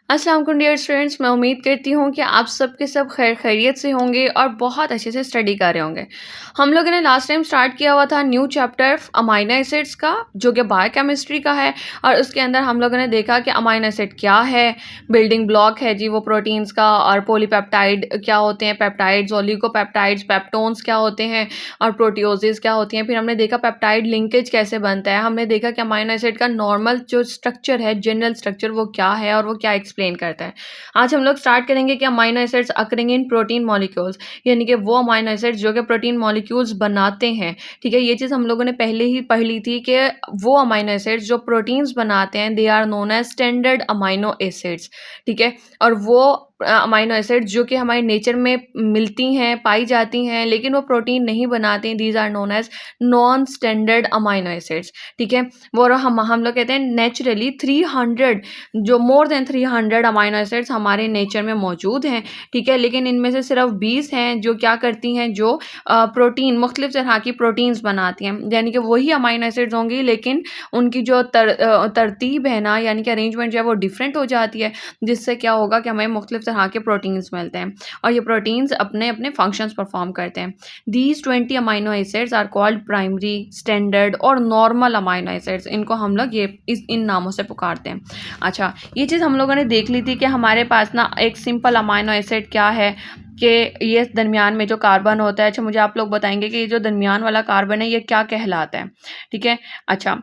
अस्सलाम वालेकुम dear students, मैं उम्मीद करती हूँ कि आप सब के सब खैर खैरियत से होंगे और बहुत अच्छे से स्टडी कर रहे होंगे। हम लोगों ने लास्ट टाइम स्टार्ट किया हुआ था न्यू चैप्टर अमाइनो एसिड्स का, जो कि बायोकेमिस्ट्री का है। और उसके अंदर हम लोगों ने देखा कि अमाइनो एसिड क्या है, बिल्डिंग ब्लॉक है जी वो प्रोटीन्स का, और पॉलीपेप्टाइड क्या होते हैं, पेप्टाइड्स, ओलिगोपेप्टाइड्स, पेप्टोन्स क्या होते हैं, और प्रोटियोजेज क्या होती हैं। फिर हमने देखा पेप्टाइड लिंकेज कैसे बनता है। हमने देखा कि अमाइनो एसिड का नॉर्मल जो स्ट्रक्चर है, जनरल स्ट्रक्चर, वो क्या है और वो क्या एक्सप्लेन करता है। आज हम लोग स्टार्ट करेंगे कि amino acids occurring in protein molecules, यानी कि वो अमाइनो एसिड्स जो कि प्रोटीन मॉलिक्यूल्स बनाते हैं। ठीक है, ये चीज़ हम लोगों ने पहले ही पढ़ ली थी कि वो अमाइनो एसिड्स जो प्रोटीन्स बनाते हैं, they are known as standard amino acids. ठीक है, और वो अमाइनो एसिड्स जो कि हमारे नेचर में मिलती हैं, पाई जाती हैं, लेकिन वो प्रोटीन नहीं बनाते हैं, these are known as non standard amino acids. ठीक है, वो हम लोग कहते हैं नेचुरली 300, जो मोर देन 300 अमाइनो एसिड्स हमारे नेचर में मौजूद हैं। ठीक है, लेकिन इनमें से सिर्फ 20 हैं जो क्या करती हैं, जो प्रोटीन, मुख्तलिफ तरह की प्रोटीन्स बनाती हैं। यानी कि वही अमाइनो एसिड्स होंगी, लेकिन उनकी जो तरतीब है ना, यानी कि अरेंजमेंट जो है वो डिफरेंट हो जाती है, जिससे क्या होगा कि हमें मुख्तलिफ तरह के प्रोटीन्स मिलते हैं और ये प्रोटीन्स अपने अपने फंक्शंस परफॉर्म करते हैं। These 20 amino acids are called primary, standard और नॉर्मल अमाइनो एसिड्स। इनको हम लोग ये इन नामों से पुकारते हैं। अच्छा, ये चीज़ हम लोगों ने देख ली थी कि हमारे पास ना एक सिंपल अमाइनो एसिड क्या है, कि ये दरमियान में जो कार्बन होता है। अच्छा, मुझे आप लोग बताएंगे कि ये जो दरमियान वाला कार्बन है ये क्या कहलाता है। ठीक है, अच्छा,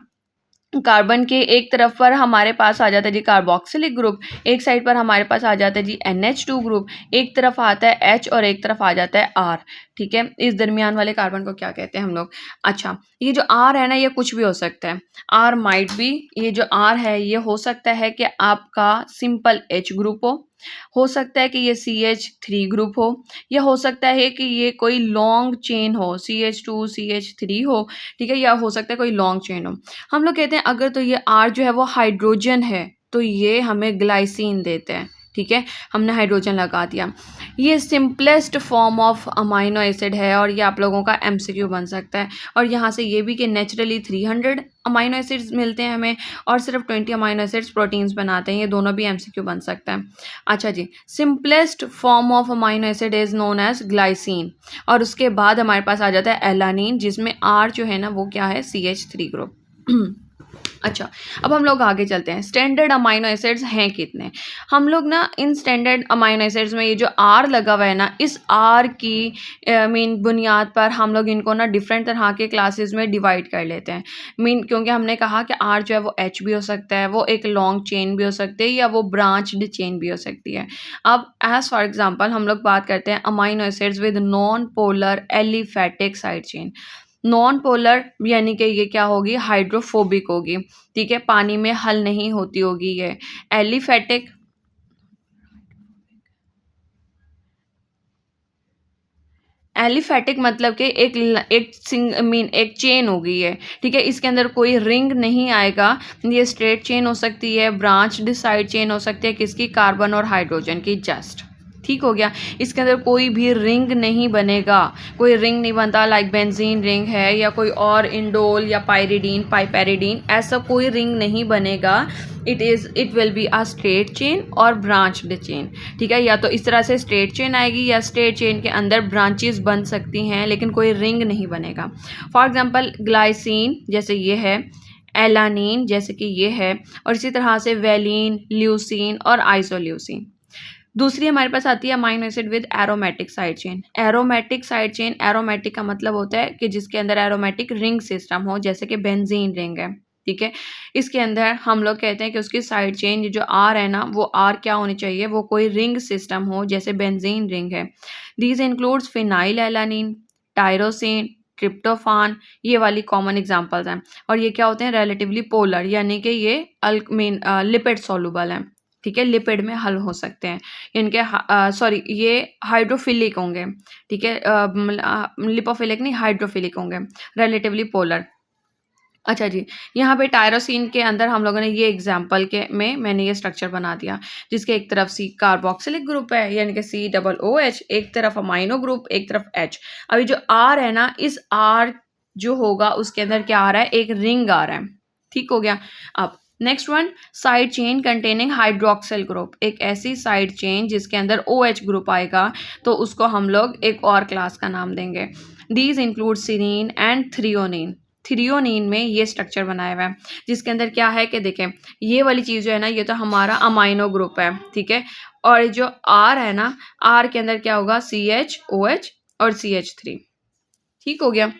कार्बन के एक तरफ पर हमारे पास आ जाता है जी कार्बोक्सिलिक ग्रुप, एक साइड पर हमारे पास आ जाता है जी NH2 ग्रुप, एक तरफ आता है H और एक तरफ आ जाता है R। ठीक है, इस दरमियान वाले कार्बन को क्या कहते हैं हम लोग। अच्छा, ये जो R है ना, ये कुछ भी हो सकता है। R माइट बी, ये जो R है ये हो सकता है कि आपका सिंपल H ग्रुप हो सकता है कि ये CH3 ग्रुप हो, या हो सकता है कि ये कोई लॉन्ग चेन हो, CH2 CH3 हो। ठीक है, या हो सकता है कोई लॉन्ग चेन हो। हम लोग कहते हैं अगर तो ये R जो है वो हाइड्रोजन है तो ये हमें ग्लाइसिन देते हैं। ठीक है, हमने हाइड्रोजन लगा दिया। ये simplest form of amino acid है और ये आप लोगों का MCQ बन सकता है। और यहाँ से ये भी कि नेचुरली 300 अमाइनो एसिड्स मिलते हैं हमें, और सिर्फ 20 अमाइनो एसिड्स प्रोटीन्स बनाते हैं। ये दोनों भी MCQ बन सकता है। अच्छा जी, simplest form of amino acid is known as glycine, और उसके बाद हमारे पास आ जाता है एलानिन, जिसमें R जो है ना वो क्या है, CH3 ग्रुप। अच्छा, अब हम लोग आगे चलते हैं। स्टैंडर्ड अमाइनो एसिड्स हैं कितने। हम लोग ना इन स्टैंडर्ड अमाइनो एसिड्स में ये जो R लगा हुआ है ना, इस R की मीन बुनियाद पर हम लोग इनको ना डिफरेंट तरह के क्लासेस में डिवाइड कर लेते हैं। मीन क्योंकि हमने कहा कि R जो है वो H भी हो सकता है, वो एक लॉन्ग चेन भी हो सकती है, या वो ब्रांच्ड चेन भी हो सकती है। अब एज फॉर एग्जांपल हम लोग बात करते हैं amino acids with non polar aliphatic side chain. Non polar यानी कि ये क्या होगी, हाइड्रोफोबिक होगी। ठीक है, पानी में हल नहीं होती होगी ये। एलिफेटिक, एलिफेटिक मतलब कि एक चेन होगी ये। ठीक है, इसके अंदर कोई रिंग नहीं आएगा। ये स्ट्रेट चेन हो सकती है, ब्रांच्ड साइड चेन हो सकती है, किसकी, कार्बन और हाइड्रोजन की। जस्ट ठीक हो गया, इसके अंदर कोई भी रिंग नहीं बनेगा, कोई रिंग नहीं बनता। लाइक बेंजीन रिंग है, या कोई और इंडोल या पायरिडीन, पाइपेरिडीन, ऐसा कोई रिंग नहीं बनेगा। It will be a straight chain और ब्रांच्ड चेन। ठीक है, या तो इस तरह से स्ट्रेट चेन आएगी, या स्ट्रेट चेन के अंदर ब्रांचेस बन सकती हैं, लेकिन कोई रिंग नहीं बनेगा। फॉर एग्जांपल ग्लाइसिन जैसे ये है, एलानिन जैसे कि ये है, और इसी तरह से वेलिन, ल्यूसीन और आइसोल्यूसिन। दूसरी हमारे पास आती है amino acid with aromatic side chain. Aromatic side chain, aromatic का मतलब होता है कि जिसके अंदर एरोमेटिक रिंग सिस्टम हो, जैसे कि बेंजीन रिंग है। ठीक है, इसके अंदर हम लोग कहते हैं कि उसकी साइड चेन जो R है ना, वो R क्या होनी चाहिए, वो कोई रिंग सिस्टम हो, जैसे बेंजीन रिंग है। These includes phenyl alanine, tyrosine, tryptophan, ये वाली कॉमन एग्जांपल्स हैं। और ये क्या होते हैं, रिलेटिवली पोलर, यानी कि ये लिपिड सॉल्युबल हैं। ठीक है, लिपिड में हल हो सकते हैं इनके, सॉरी ये हाइड्रोफिलिक होंगे। ठीक है, लिपोफिलिक नहीं, हाइड्रोफिलिक होंगे, रिलेटिवली पोलर। अच्छा जी, यहाँ पे टायरोसिन के अंदर हम लोगों ने ये एग्जाम्पल के में मैंने ये स्ट्रक्चर बना दिया, जिसके एक तरफ सी कार्बोक्सिलिक ग्रुप है, यानी कि COOH, एक तरफ अमाइनो ग्रुप, एक तरफ H। अभी जो R है ना, इस R जो होगा उसके अंदर क्या आ रहा है, एक रिंग आ रहा है। ठीक हो गया। अब next one, side chain containing hydroxyl group, एक ऐसी साइड चेन जिसके अंदर OH ग्रुप आएगा तो उसको हम लोग एक और क्लास का नाम देंगे। These include serine and threonine. Threonine में ये स्ट्रक्चर बनाया हुआ है जिसके अंदर क्या है कि देखें, ये वाली चीज़ जो है ना, ये तो हमारा अमाइनो ग्रुप है, ठीक है। और जो R है ना, R के अंदर क्या होगा, CH OH और CH3, ठीक हो गया।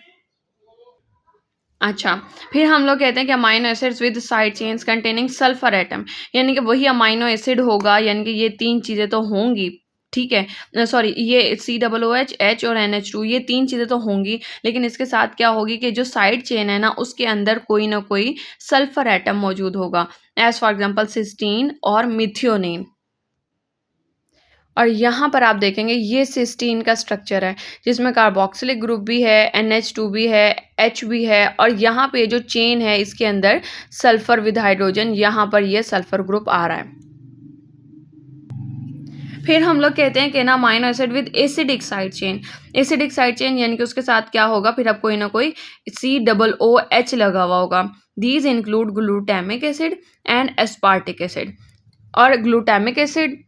अच्छा, फिर हम लोग कहते हैं कि amino acids with side chains containing sulphur atom, यानी कि वही अमाइनो एसिड होगा, यानी कि ये तीन चीज़ें तो होंगी, ठीक है। सॉरी, ये COOH H और NH2, ये तीन चीज़ें तो होंगी, लेकिन इसके साथ क्या होगी कि जो साइड चेन है ना, उसके अंदर कोई ना कोई सल्फर एटम मौजूद होगा, एज फॉर एग्जाम्पल सिस्टीन और मिथियोनिन। और यहाँ पर आप देखेंगे ये सिस्टीन का स्ट्रक्चर है जिसमें कार्बोक्सिलिक ग्रुप भी है, NH2 भी है, H भी है, और यहाँ पे जो चेन है इसके अंदर सल्फर विद हाइड्रोजन, यहाँ पर ये सल्फर ग्रुप आ रहा है। फिर हम लोग कहते हैं कि ना amino acid with acidic side chain, acidic side chain यानी कि उसके साथ क्या होगा, फिर अब कोई ना कोई COOH लगा हुआ होगा। These include glutamic acid and aspartic acid. और ग्लूटामिक एसिड,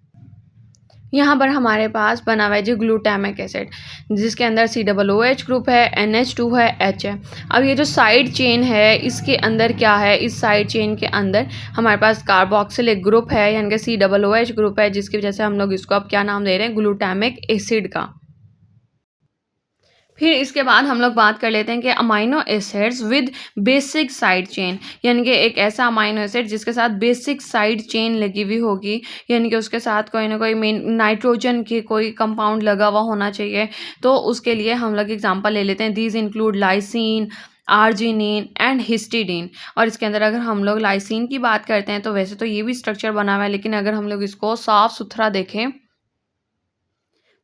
यहाँ पर हमारे पास बना हुआ है जी ग्लूटामिक एसिड, जिसके अंदर COOH ग्रुप है, NH2 है, H है। अब ये जो साइड चेन है इसके अंदर क्या है, इस साइड चेन के अंदर हमारे पास कार्बोक्सिलिक ग्रुप है, यानी कि COOH ग्रुप है, जिसकी वजह से हम लोग इसको अब क्या नाम दे रहे हैं, ग्लूटामिक एसिड का। फिर इसके बाद हम लोग बात कर लेते हैं कि amino acids with basic side chain, यानी कि एक ऐसा अमाइनो एसिड जिसके साथ बेसिक साइड चेन लगी हुई होगी, यानी कि उसके साथ कोई ना कोई मेन नाइट्रोजन की कोई कंपाउंड लगा हुआ होना चाहिए। तो उसके लिए हम लोग एग्जांपल ले लेते हैं। These include lysine, arginine and histidine. और इसके अंदर अगर हम लोग लाइसिन की बात करते हैं तो वैसे तो ये भी स्ट्रक्चर बना हुआ है, लेकिन अगर हम लोग इसको साफ सुथरा देखें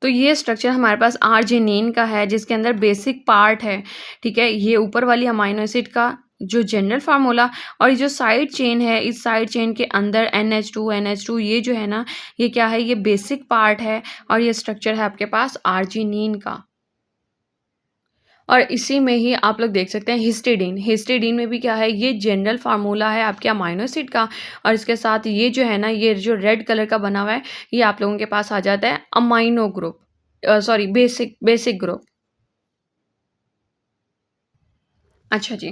तो ये स्ट्रक्चर हमारे पास आर्जिनिन का है, जिसके अंदर बेसिक पार्ट है, ठीक है। ये ऊपर वाली अमाइनो एसिड का जो जनरल फार्मूला, और ये जो साइड चेन है, इस साइड चेन के अंदर NH2 ये जो है ना, ये क्या है, ये बेसिक पार्ट है, और ये स्ट्रक्चर है आपके पास आर्जिनिन का। और इसी में ही आप लोग देख सकते हैं हिस्टिडीन, हिस्टिडीन में भी क्या है, ये जनरल फार्मूला है आपके अमाइनो एसिड का, और इसके साथ ये जो है ना, ये जो रेड कलर का बना हुआ है, ये आप लोगों के पास आ जाता है amino group, sorry basic group. अच्छा जी,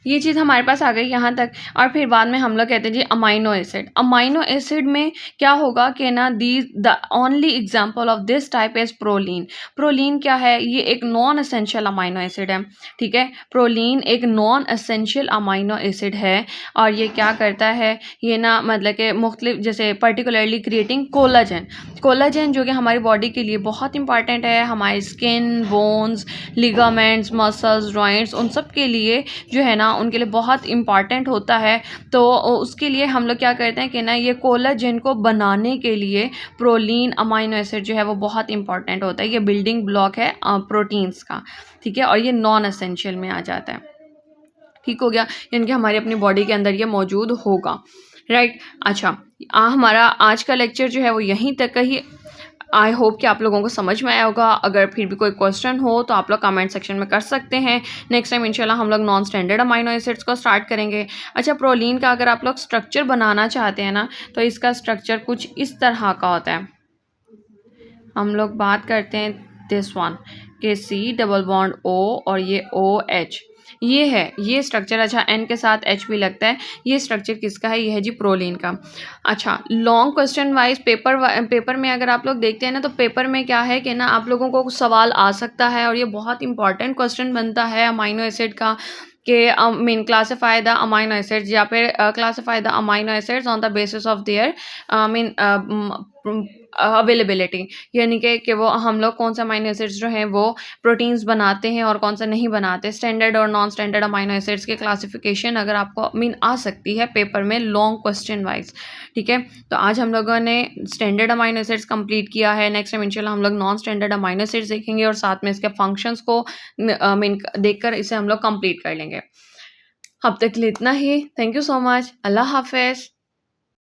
ये चीज़ हमारे पास आ गई यहाँ तक। और फिर बाद में हम लोग कहते हैं जी अमाइनो एसिड। अमाइनो एसिड में क्या होगा कि ना, the only example of this type is proline. Proline क्या है, ये एक नॉन एसेंशियल अमाइनो एसिड है, ठीक है। प्रोलीन एक नॉन एसेंशियल अमाइनो एसिड है, और ये क्या करता है, ये ना मतलब कि मुख्तलिफ, जैसे पर्टिकुलरली क्रिएटिंग कोलाजन। कोलाजन जो कि हमारी बॉडी के लिए बहुत इंपॉर्टेंट है, हमारी skin, bones, ligaments, muscles, joints, उन सब के लिए जो है ना, उनके लिए बहुत इम्पॉर्टेंट होता है। तो उसके लिए हम लोग क्या करते हैं कि ना, ये कोलाजन को बनाने के लिए प्रोलीन अमाइनो एसिड जो है वो बहुत इंपॉर्टेंट होता है। ये बिल्डिंग ब्लॉक है प्रोटीन्स का, ठीक है, और ये नॉन एसेंशियल में आ जाता है, ठीक हो गया, यानी कि हमारी अपनी बॉडी के अंदर ये मौजूद होगा, राइट। अच्छा, हमारा आज का लेक्चर जो है वो यहीं तक का ही। आई होप कि आप लोगों को समझ में आया होगा। अगर फिर भी कोई क्वेश्चन हो तो आप लोग कमेंट सेक्शन में कर सकते हैं। नेक्स्ट टाइम इंशाल्लाह हम लोग नॉन स्टैंडर्ड अमाइनो एसिड्स को स्टार्ट करेंगे। अच्छा, प्रोलीन का अगर आप लोग स्ट्रक्चर बनाना चाहते हैं ना, तो इसका स्ट्रक्चर कुछ इस तरह का होता है। हम लोग बात करते हैं दिस वन के C+O और ये OH, ये है ये स्ट्रक्चर। अच्छा, N के साथ H भी लगता है। ये स्ट्रक्चर किसका है, ये है जी प्रोलीन का। अच्छा, लॉन्ग क्वेश्चन वाइज पेपर में अगर आप लोग देखते हैं ना, तो पेपर में क्या है कि ना, आप लोगों को सवाल आ सकता है, और ये बहुत इंपॉर्टेंट क्वेश्चन बनता है अमाइनो एसिड का, कि mean classify the amino acids, या फिर classify the amino acids on the basis of their mean availability, यानी कि वो हम लोग कौन से अमाइनो एसिड्स जो हैं वो प्रोटीन्स बनाते हैं और कौन से नहीं बनाते। स्टैंडर्ड और नॉन स्टैंडर्ड अमाइनो एसिड्स के क्लासिफिकेशन अगर आपको मीन आ सकती है पेपर में लॉन्ग क्वेश्चन वाइज, ठीक है। तो आज हम लोगों ने स्टैंडर्ड अमाइनो एसिड्स कंप्लीट किया है। नेक्स्ट टाइम इंशाल्लाह हम लोग नॉन स्टैंडर्ड अमाइनो एसिड्स देखेंगे, और साथ में इसके फंक्शंस को मीन देखकर इसे हम लोग कंप्लीट कर लेंगे। अब तक के लिए इतना ही। Thank you so much. अल्लाह हाफिज़।